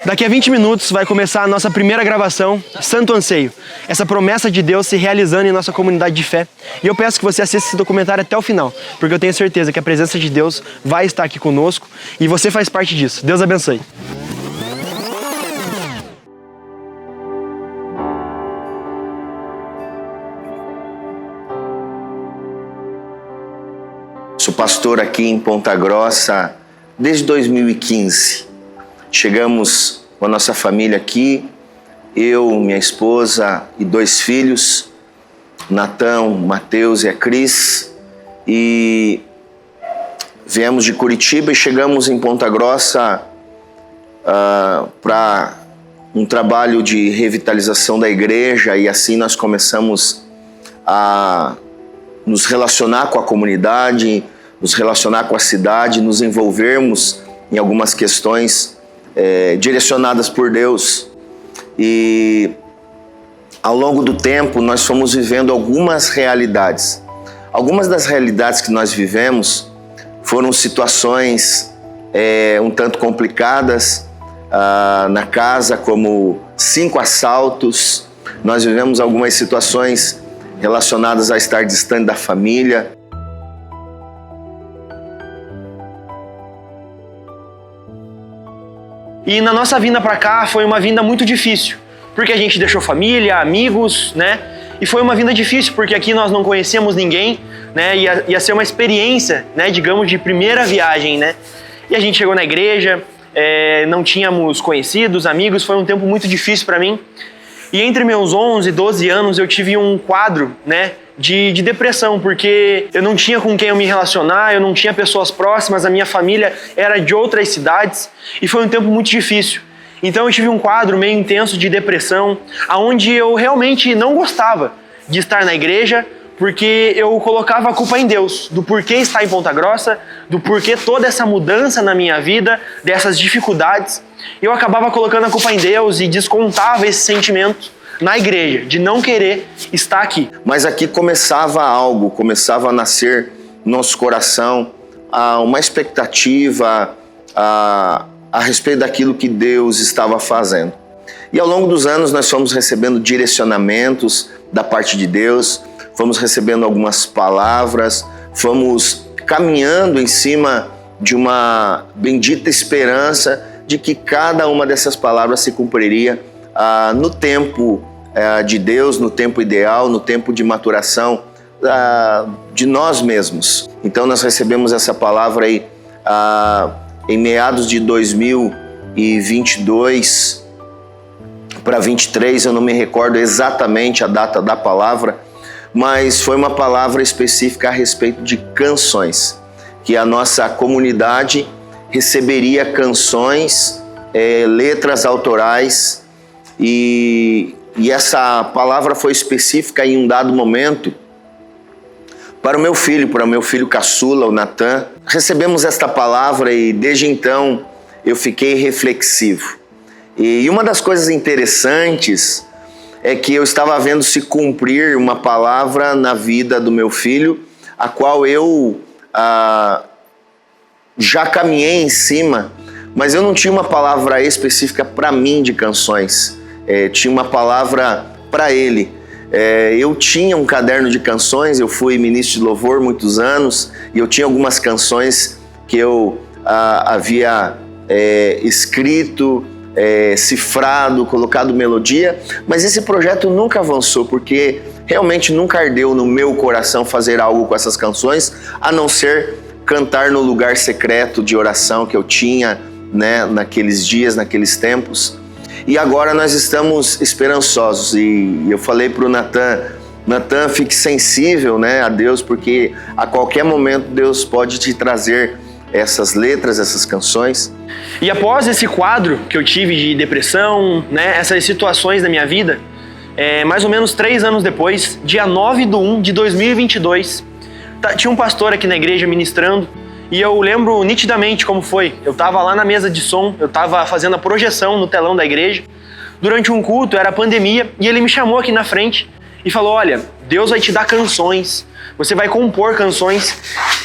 Daqui a 20 minutos vai começar a nossa primeira gravação, Santo Anseio. Essa promessa de Deus se realizando em nossa comunidade de fé. E eu peço que você assista esse documentário até o final, porque eu tenho certeza que a presença de Deus vai estar aqui conosco e você faz parte disso. Deus abençoe. Sou pastor aqui em Ponta Grossa desde 2015. Chegamos com a nossa família aqui, eu, minha esposa e 2 filhos, Natão, Mateus e a Cris, e viemos de Curitiba e chegamos em Ponta Grossa para um trabalho de revitalização da igreja, e assim nós começamos a nos relacionar com a comunidade, nos relacionar com a cidade, nos envolvermos em algumas questões direcionadas por Deus. E ao longo do tempo nós fomos vivendo algumas realidades. Algumas das realidades que nós vivemos foram situações um tanto complicadas na casa, como 5 assaltos. Nós vivemos algumas situações relacionadas a estar distante da família. E na nossa vinda para cá foi uma vinda muito difícil, porque a gente deixou família, amigos, né? E foi uma vinda difícil, porque aqui nós não conhecíamos ninguém, né? Ia ser uma experiência, né? Digamos, de primeira viagem, né? E a gente chegou na igreja, não tínhamos conhecidos, amigos, foi um tempo muito difícil para mim. E entre meus 11 e 12 anos eu tive um quadro, né, de depressão, porque eu não tinha com quem eu me relacionar, eu não tinha pessoas próximas, a minha família era de outras cidades e foi um tempo muito difícil. Então eu tive um quadro meio intenso de depressão, onde eu realmente não gostava de estar na igreja, porque eu colocava a culpa em Deus, do porquê estar em Ponta Grossa, do porquê toda essa mudança na minha vida, dessas dificuldades. Eu acabava colocando a culpa em Deus e descontava esse sentimento na igreja, de não querer estar aqui. Mas aqui começava algo, começava a nascer no nosso coração uma expectativa a respeito daquilo que Deus estava fazendo. E ao longo dos anos nós fomos recebendo direcionamentos da parte de Deus, fomos recebendo algumas palavras, fomos caminhando em cima de uma bendita esperança de que cada uma dessas palavras se cumpriria no tempo de Deus, no tempo ideal, no tempo de maturação de nós mesmos. Então nós recebemos essa palavra aí em meados de 2022 para 23, eu não me recordo exatamente a data da palavra, mas foi uma palavra específica a respeito de canções, que a nossa comunidade receberia canções, letras autorais, e essa palavra foi específica em um dado momento para o meu filho caçula, o Natan. Recebemos esta palavra e desde então eu fiquei reflexivo. E uma das coisas interessantes é que eu estava vendo se cumprir uma palavra na vida do meu filho, a qual eu já caminhei em cima, mas eu não tinha uma palavra específica para mim de canções. Tinha uma palavra para ele. Eu tinha um caderno de canções, eu fui ministro de louvor muitos anos, e eu tinha algumas canções que eu havia escrito, cifrado, colocado melodia, mas esse projeto nunca avançou, porque realmente nunca ardeu no meu coração fazer algo com essas canções, a não ser cantar no lugar secreto de oração que eu tinha, né, naqueles dias, naqueles tempos. E agora nós estamos esperançosos, e eu falei para o Natan, fique sensível, né, a Deus, porque a qualquer momento Deus pode te trazer essas letras, essas canções. E após esse quadro que eu tive de depressão, né, essas situações da minha vida, mais ou menos 3 anos depois, dia 9/1/2022, tinha um pastor aqui na igreja ministrando, e eu lembro nitidamente como foi. Eu estava lá na mesa de som, eu estava fazendo a projeção no telão da igreja, durante um culto, era pandemia, e ele me chamou aqui na frente e falou: olha, Deus vai te dar canções, você vai compor canções.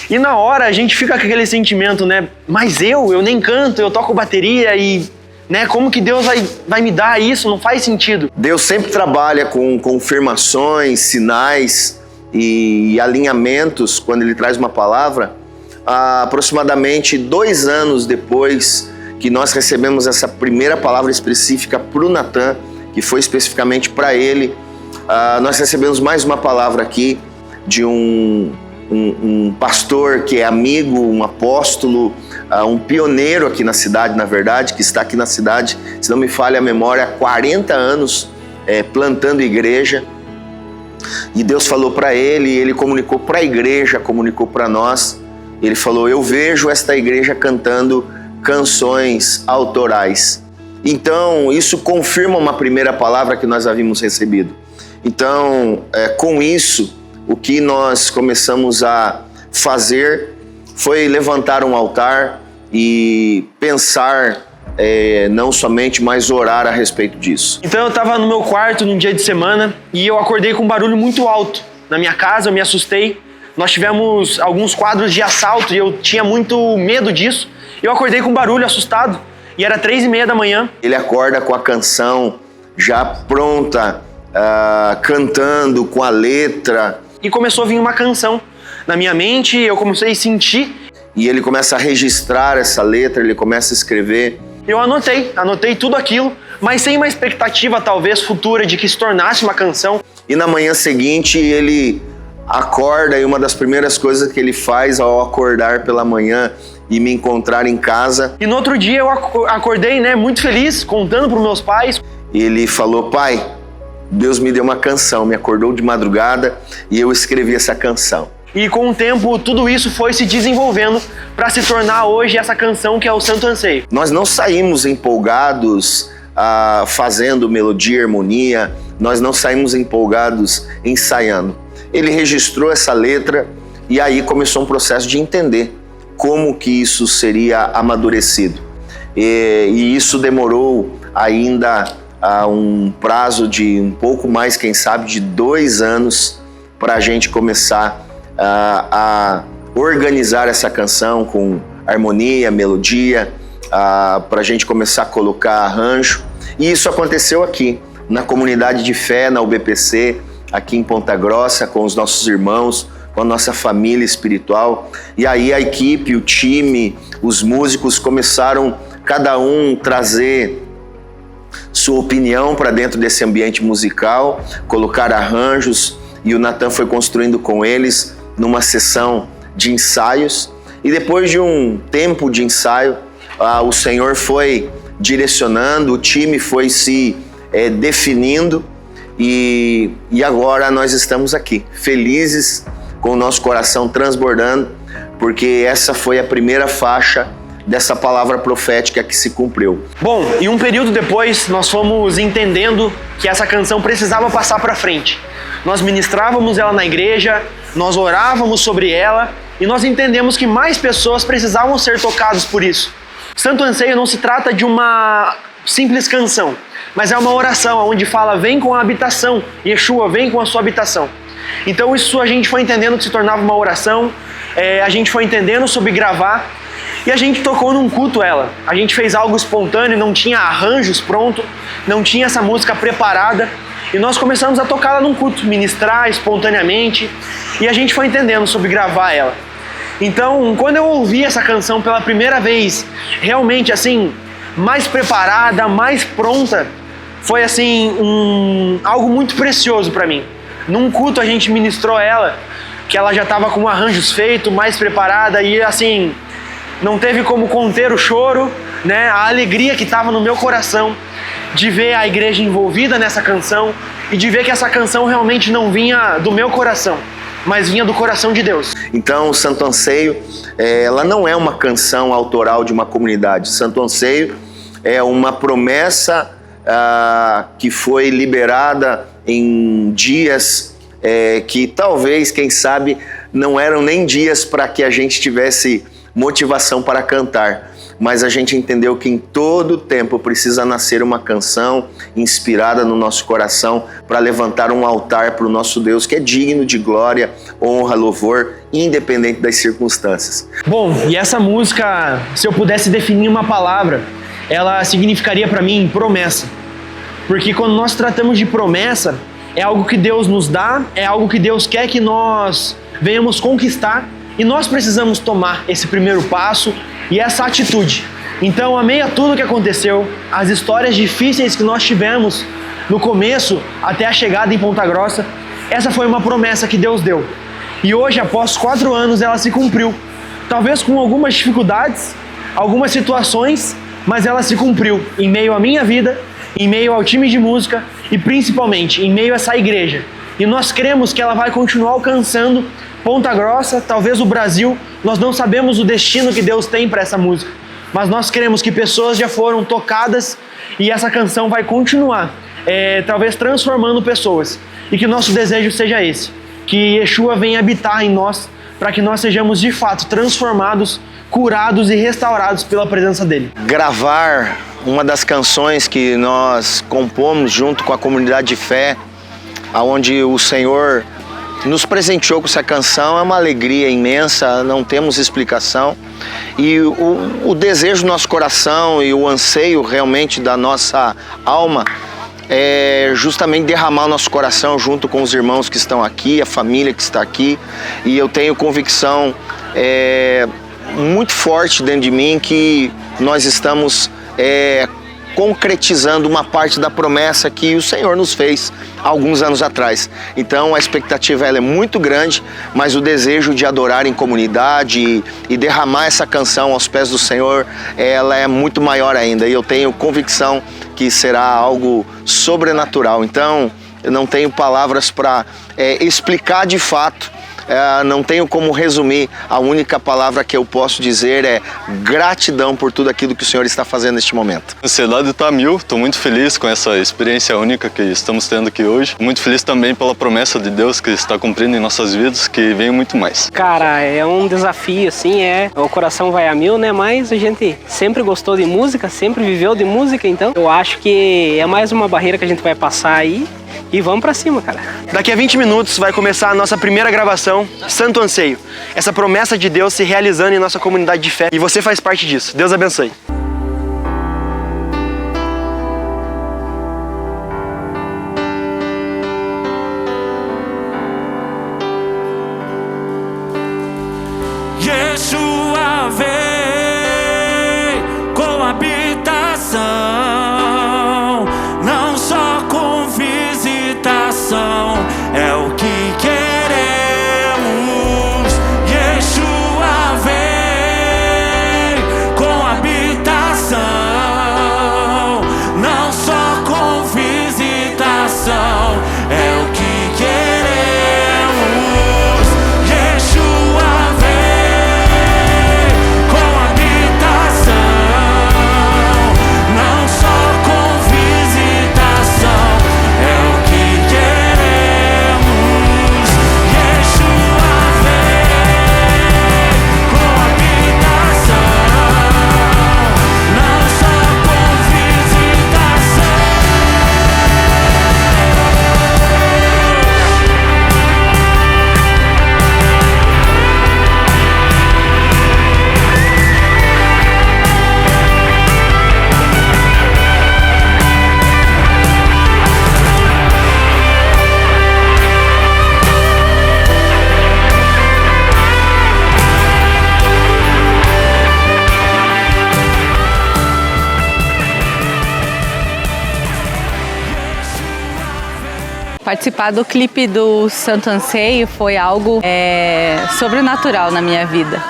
E na hora a gente fica com aquele sentimento, né? Mas eu nem canto, eu toco bateria e né? Como que Deus vai me dar isso? Não faz sentido. Deus sempre trabalha com confirmações, sinais e alinhamentos quando Ele traz uma palavra. Aproximadamente 2 anos depois que nós recebemos essa primeira palavra específica para o Natan, que foi especificamente para ele, nós recebemos mais uma palavra aqui de um pastor que é amigo, um apóstolo, um pioneiro aqui na cidade, na verdade, que está aqui na cidade, se não me falha a memória, há 40 anos plantando igreja. E Deus falou para ele, ele comunicou para a igreja, comunicou para nós. Ele falou: eu vejo esta igreja cantando canções autorais. Então, isso confirma uma primeira palavra que nós havíamos recebido. Então, com isso, o que nós começamos a fazer foi levantar um altar e pensar, não somente, mas orar a respeito disso. Então eu estava no meu quarto num dia de semana e eu acordei com um barulho muito alto. Na minha casa, eu me assustei. Nós tivemos alguns quadros de assalto e eu tinha muito medo disso. Eu acordei com um barulho, assustado, e era 3:30 da manhã. Ele acorda com a canção já pronta, cantando com a letra. E começou a vir uma canção na minha mente, eu comecei a sentir. E ele começa a registrar essa letra, ele começa a escrever. Eu anotei tudo aquilo, mas sem uma expectativa talvez futura de que se tornasse uma canção. E na manhã seguinte ele acorda e uma das primeiras coisas que ele faz ao acordar pela manhã e me encontrar em casa. E no outro dia eu acordei, muito feliz, contando para os meus pais. Ele falou: pai, Deus me deu uma canção, me acordou de madrugada e eu escrevi essa canção. E com o tempo tudo isso foi se desenvolvendo para se tornar hoje essa canção que é o Santo Anseio. Nós não saímos empolgados fazendo melodia e harmonia, nós não saímos empolgados ensaiando. Ele registrou essa letra e aí começou um processo de entender como que isso seria amadurecido. E isso demorou ainda um prazo de um pouco mais, quem sabe, de 2 anos para a gente começar a organizar essa canção com harmonia, melodia, para a gente começar a colocar arranjo. E isso aconteceu aqui, na comunidade de fé, na UBPC, aqui em Ponta Grossa, com os nossos irmãos, com a nossa família espiritual. E aí a equipe, o time, os músicos começaram cada um trazer sua opinião para dentro desse ambiente musical, colocar arranjos, e o Natan foi construindo com eles numa sessão de ensaios. E depois de um tempo de ensaio, o Senhor foi direcionando, o time foi se definindo, e agora nós estamos aqui, felizes, com o nosso coração transbordando, porque essa foi a primeira faixa dessa palavra profética que se cumpriu. Bom, e um período depois nós fomos entendendo que essa canção precisava passar para frente. Nós ministrávamos ela na igreja, nós orávamos sobre ela e nós entendemos que mais pessoas precisavam ser tocadas por isso. Santo Anseio não se trata de uma simples canção, mas é uma oração onde fala: vem com a habitação, Yeshua, vem com a sua habitação. Então isso a gente foi entendendo que se tornava uma oração, a gente foi entendendo sobre gravar e a gente tocou num culto ela. A gente fez algo espontâneo, não tinha arranjos prontos, não tinha essa música preparada e nós começamos a tocá-la num culto, ministrar espontaneamente e a gente foi entendendo sobre gravar ela. Então, quando eu ouvi essa canção pela primeira vez, realmente assim, mais preparada, mais pronta, foi assim algo muito precioso para mim. Num culto a gente ministrou ela, que ela já estava com arranjos feitos, mais preparada e assim, não teve como conter o choro, a alegria que estava no meu coração de ver a igreja envolvida nessa canção e de ver que essa canção realmente não vinha do meu coração, mas vinha do coração de Deus. Então, o Santo Anseio, ela não é uma canção autoral de uma comunidade. Santo Anseio é uma promessa que foi liberada em dias que talvez, quem sabe, não eram nem dias para que a gente tivesse motivação para cantar, mas a gente entendeu que em todo tempo precisa nascer uma canção inspirada no nosso coração para levantar um altar para o nosso Deus, que é digno de glória, honra, louvor, independente das circunstâncias. Bom, e essa música, se eu pudesse definir uma palavra, ela significaria para mim promessa. Porque quando nós tratamos de promessa, é algo que Deus nos dá, é algo que Deus quer que nós venhamos conquistar, e nós precisamos tomar esse primeiro passo e essa atitude. Então, a meio a tudo que aconteceu, as histórias difíceis que nós tivemos no começo, até a chegada em Ponta Grossa, essa foi uma promessa que Deus deu. E hoje, após 4 anos, ela se cumpriu. Talvez com algumas dificuldades, algumas situações, mas ela se cumpriu em meio à minha vida, em meio ao time de música e principalmente em meio a essa igreja. E nós cremos que ela vai continuar alcançando Ponta Grossa, talvez o Brasil. Nós não sabemos o destino que Deus tem para essa música, mas nós cremos que pessoas já foram tocadas e essa canção vai continuar, talvez transformando pessoas. E que nosso desejo seja esse, que Yeshua venha habitar em nós, para que nós sejamos de fato transformados, curados e restaurados pela presença dele. Gravar uma das canções que nós compomos junto com a comunidade de fé, onde o Senhor nos presenteou com essa canção, é uma alegria imensa, não temos explicação. E o desejo do nosso coração e o anseio realmente da nossa alma é justamente derramar o nosso coração junto com os irmãos que estão aqui, a família que está aqui. E eu tenho convicção muito forte dentro de mim que nós estamos concretizando uma parte da promessa que o Senhor nos fez há alguns anos atrás. Então a expectativa ela é muito grande, mas o desejo de adorar em comunidade e derramar essa canção aos pés do Senhor, ela é muito maior ainda. E eu tenho convicção que será algo sobrenatural. Então eu não tenho palavras para explicar de fato. Não tenho como resumir. A única palavra que eu posso dizer é gratidão por tudo aquilo que o Senhor está fazendo neste momento. A ansiedade está a mil, estou muito feliz com essa experiência única que estamos tendo aqui hoje. Muito feliz também pela promessa de Deus que está cumprindo em nossas vidas, que vem muito mais. Cara, é um desafio, assim, o coração vai a mil, né? Mas a gente sempre gostou de música, sempre viveu de música, então eu acho que é mais uma barreira que a gente vai passar aí. E vamos pra cima, cara. Daqui a 20 minutos vai começar a nossa primeira gravação, Santo Anseio. Essa promessa de Deus se realizando em nossa comunidade de fé. E você faz parte disso. Deus abençoe. Yeshua vem com habitação, não só com visitação, é o que queremos. Yeshua vem com habitação, não só com visitação, é o que queremos. Yeshua vem com habitação, não só com visitação, é o que queremos. Yeshua vem com habitação, não só com visitação. Participar do clipe do Santo Anseio foi algo sobrenatural na minha vida.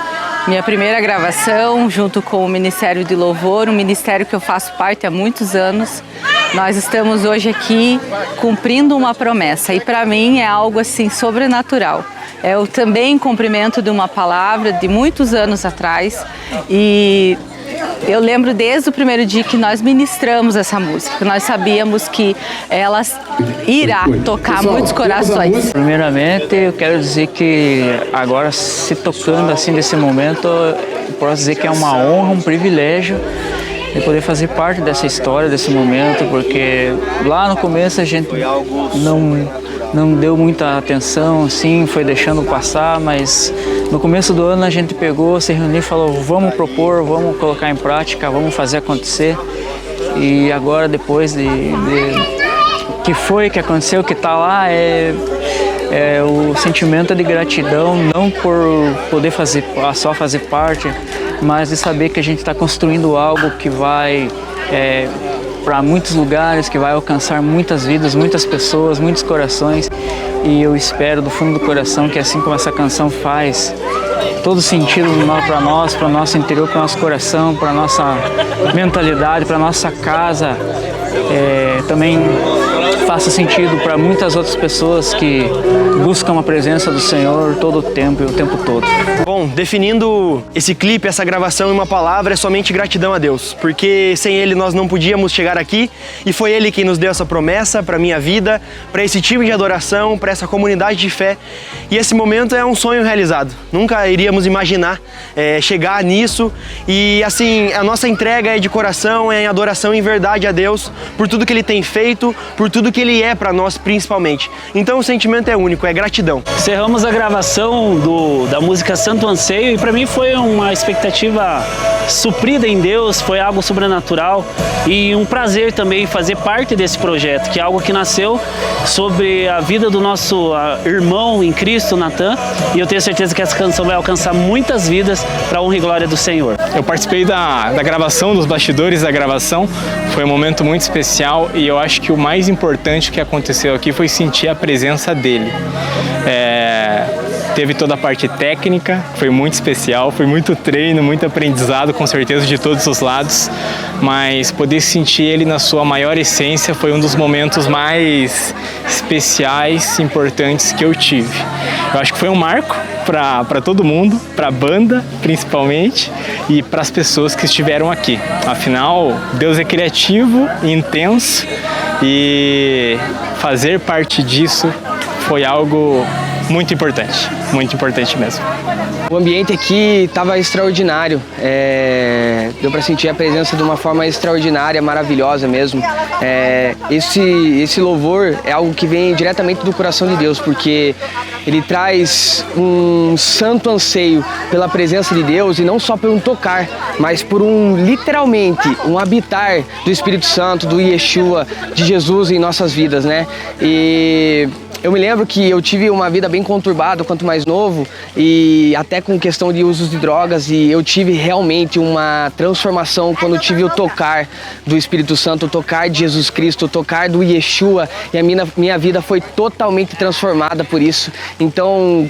Minha primeira gravação junto com o Ministério de Louvor, um ministério que eu faço parte há muitos anos. Nós estamos hoje aqui cumprindo uma promessa e para mim é algo assim sobrenatural. É o também cumprimento de uma palavra de muitos anos atrás e eu lembro desde o primeiro dia que nós ministramos essa música, nós sabíamos que ela irá tocar muitos corações. Primeiramente, eu quero dizer que agora, se tocando assim nesse momento, eu posso dizer que é uma honra, um privilégio de poder fazer parte dessa história, desse momento, porque lá no começo a gente não deu muita atenção, assim, foi deixando passar, mas No começo do ano a gente pegou, se reuniu e falou, vamos propor, vamos colocar em prática, vamos fazer acontecer. E agora, depois que aconteceu, que está lá, o sentimento de gratidão, não por poder só fazer parte, mas de saber que a gente está construindo algo que vai para muitos lugares, que vai alcançar muitas vidas, muitas pessoas, muitos corações. E eu espero do fundo do coração que, assim como essa canção faz todo sentido para nós, para o nosso interior, para o nosso coração, para a nossa mentalidade, para a nossa casa, também faça sentido para muitas outras pessoas que buscam a presença do Senhor todo o tempo e o tempo todo. Bom, definindo esse clipe, essa gravação em uma palavra, é somente gratidão a Deus, porque sem Ele nós não podíamos chegar aqui e foi Ele quem nos deu essa promessa para a minha vida, para esse time de adoração, para essa comunidade de fé, e esse momento é um sonho realizado. Nunca iríamos imaginar chegar nisso, e assim, a nossa entrega é de coração, é em adoração em verdade a Deus, por tudo que Ele tem feito, por tudo que Ele é para nós principalmente. Então o sentimento é único, é gratidão. Encerramos a gravação da música Santo Anseio e para mim foi uma expectativa suprida em Deus, foi algo sobrenatural e um prazer também fazer parte desse projeto, que é algo que nasceu sobre a vida do nosso irmão em Cristo, Natan, e eu tenho certeza que essa canção vai alcançar muitas vidas para a honra e glória do Senhor. Eu participei da gravação, dos bastidores da gravação, foi um momento muito especial e eu acho que o mais importante que aconteceu aqui foi sentir a presença dele. Teve toda a parte técnica, foi muito especial, foi muito treino, muito aprendizado, com certeza de todos os lados, mas poder sentir ele na sua maior essência foi um dos momentos mais especiais, importantes que eu tive. Eu acho que foi um marco para todo mundo, para a banda principalmente e para as pessoas que estiveram aqui. Afinal, Deus é criativo e intenso e fazer parte disso foi algo muito importante mesmo. O ambiente aqui estava extraordinário, deu para sentir a presença de uma forma extraordinária, maravilhosa mesmo. Esse louvor é algo que vem diretamente do coração de Deus, porque ele traz um santo anseio pela presença de Deus e não só por um tocar, mas por literalmente, um habitar do Espírito Santo, do Yeshua, de Jesus em nossas vidas, né? E eu me lembro que eu tive uma vida bem conturbada quanto mais novo e até com questão de uso de drogas, e eu tive realmente uma transformação quando tive o tocar do Espírito Santo, o tocar de Jesus Cristo, o tocar do Yeshua, e a minha vida foi totalmente transformada por isso. Então,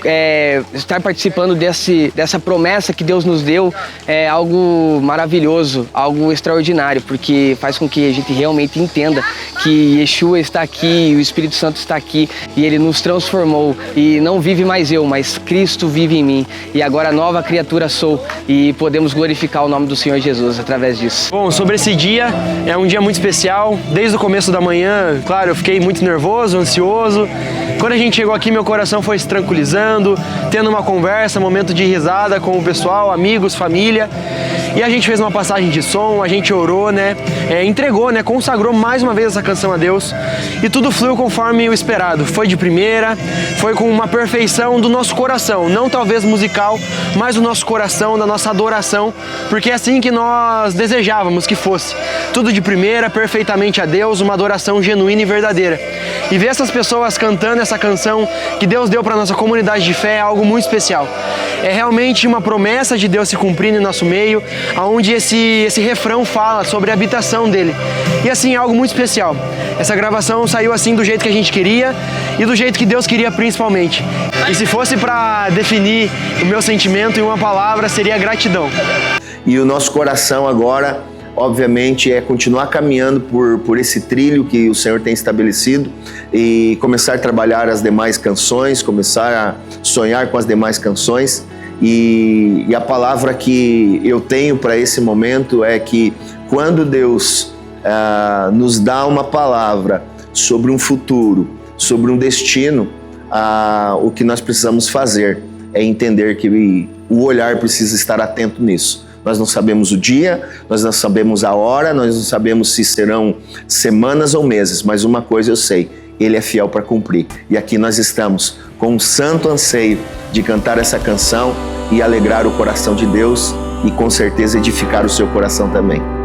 estar participando dessa promessa que Deus nos deu é algo maravilhoso, algo extraordinário, porque faz com que a gente realmente entenda que Yeshua está aqui, o Espírito Santo está aqui, e Ele nos transformou, e não vive mais eu, mas Cristo vive em mim, e agora nova criatura sou, e podemos glorificar o nome do Senhor Jesus através disso. Bom, sobre esse dia, é um dia muito especial, desde o começo da manhã, claro, eu fiquei muito nervoso, ansioso. Quando a gente chegou aqui, meu coração foi se tranquilizando, tendo uma conversa, momento de risada com o pessoal, amigos, família. E a gente fez uma passagem de som, a gente orou, né? Entregou, né? Consagrou mais uma vez essa canção a Deus. E tudo fluiu conforme o esperado. Foi de primeira, foi com uma perfeição do nosso coração. Não talvez musical, mas do nosso coração, da nossa adoração. Porque é assim que nós desejávamos que fosse. Tudo de primeira, perfeitamente a Deus, uma adoração genuína e verdadeira. E ver essas pessoas cantando essa canção que Deus deu para nossa comunidade de fé é algo muito especial. É realmente uma promessa de Deus se cumprindo em nosso meio, onde esse refrão fala sobre a habitação dele. E assim, é algo muito especial. Essa gravação saiu assim do jeito que a gente queria e do jeito que Deus queria principalmente. E se fosse para definir o meu sentimento em uma palavra, seria gratidão. E o nosso coração agora, obviamente, é continuar caminhando por esse trilho que o Senhor tem estabelecido e começar a trabalhar as demais canções, começar a sonhar com as demais canções. E a palavra que eu tenho para esse momento é que quando Deus nos dá uma palavra sobre um futuro, sobre um destino, o que nós precisamos fazer é entender que o olhar precisa estar atento nisso. Nós não sabemos o dia, nós não sabemos a hora, nós não sabemos se serão semanas ou meses, mas uma coisa eu sei, Ele é fiel para cumprir. E aqui nós estamos com um santo anseio de cantar essa canção e alegrar o coração de Deus e com certeza edificar o seu coração também.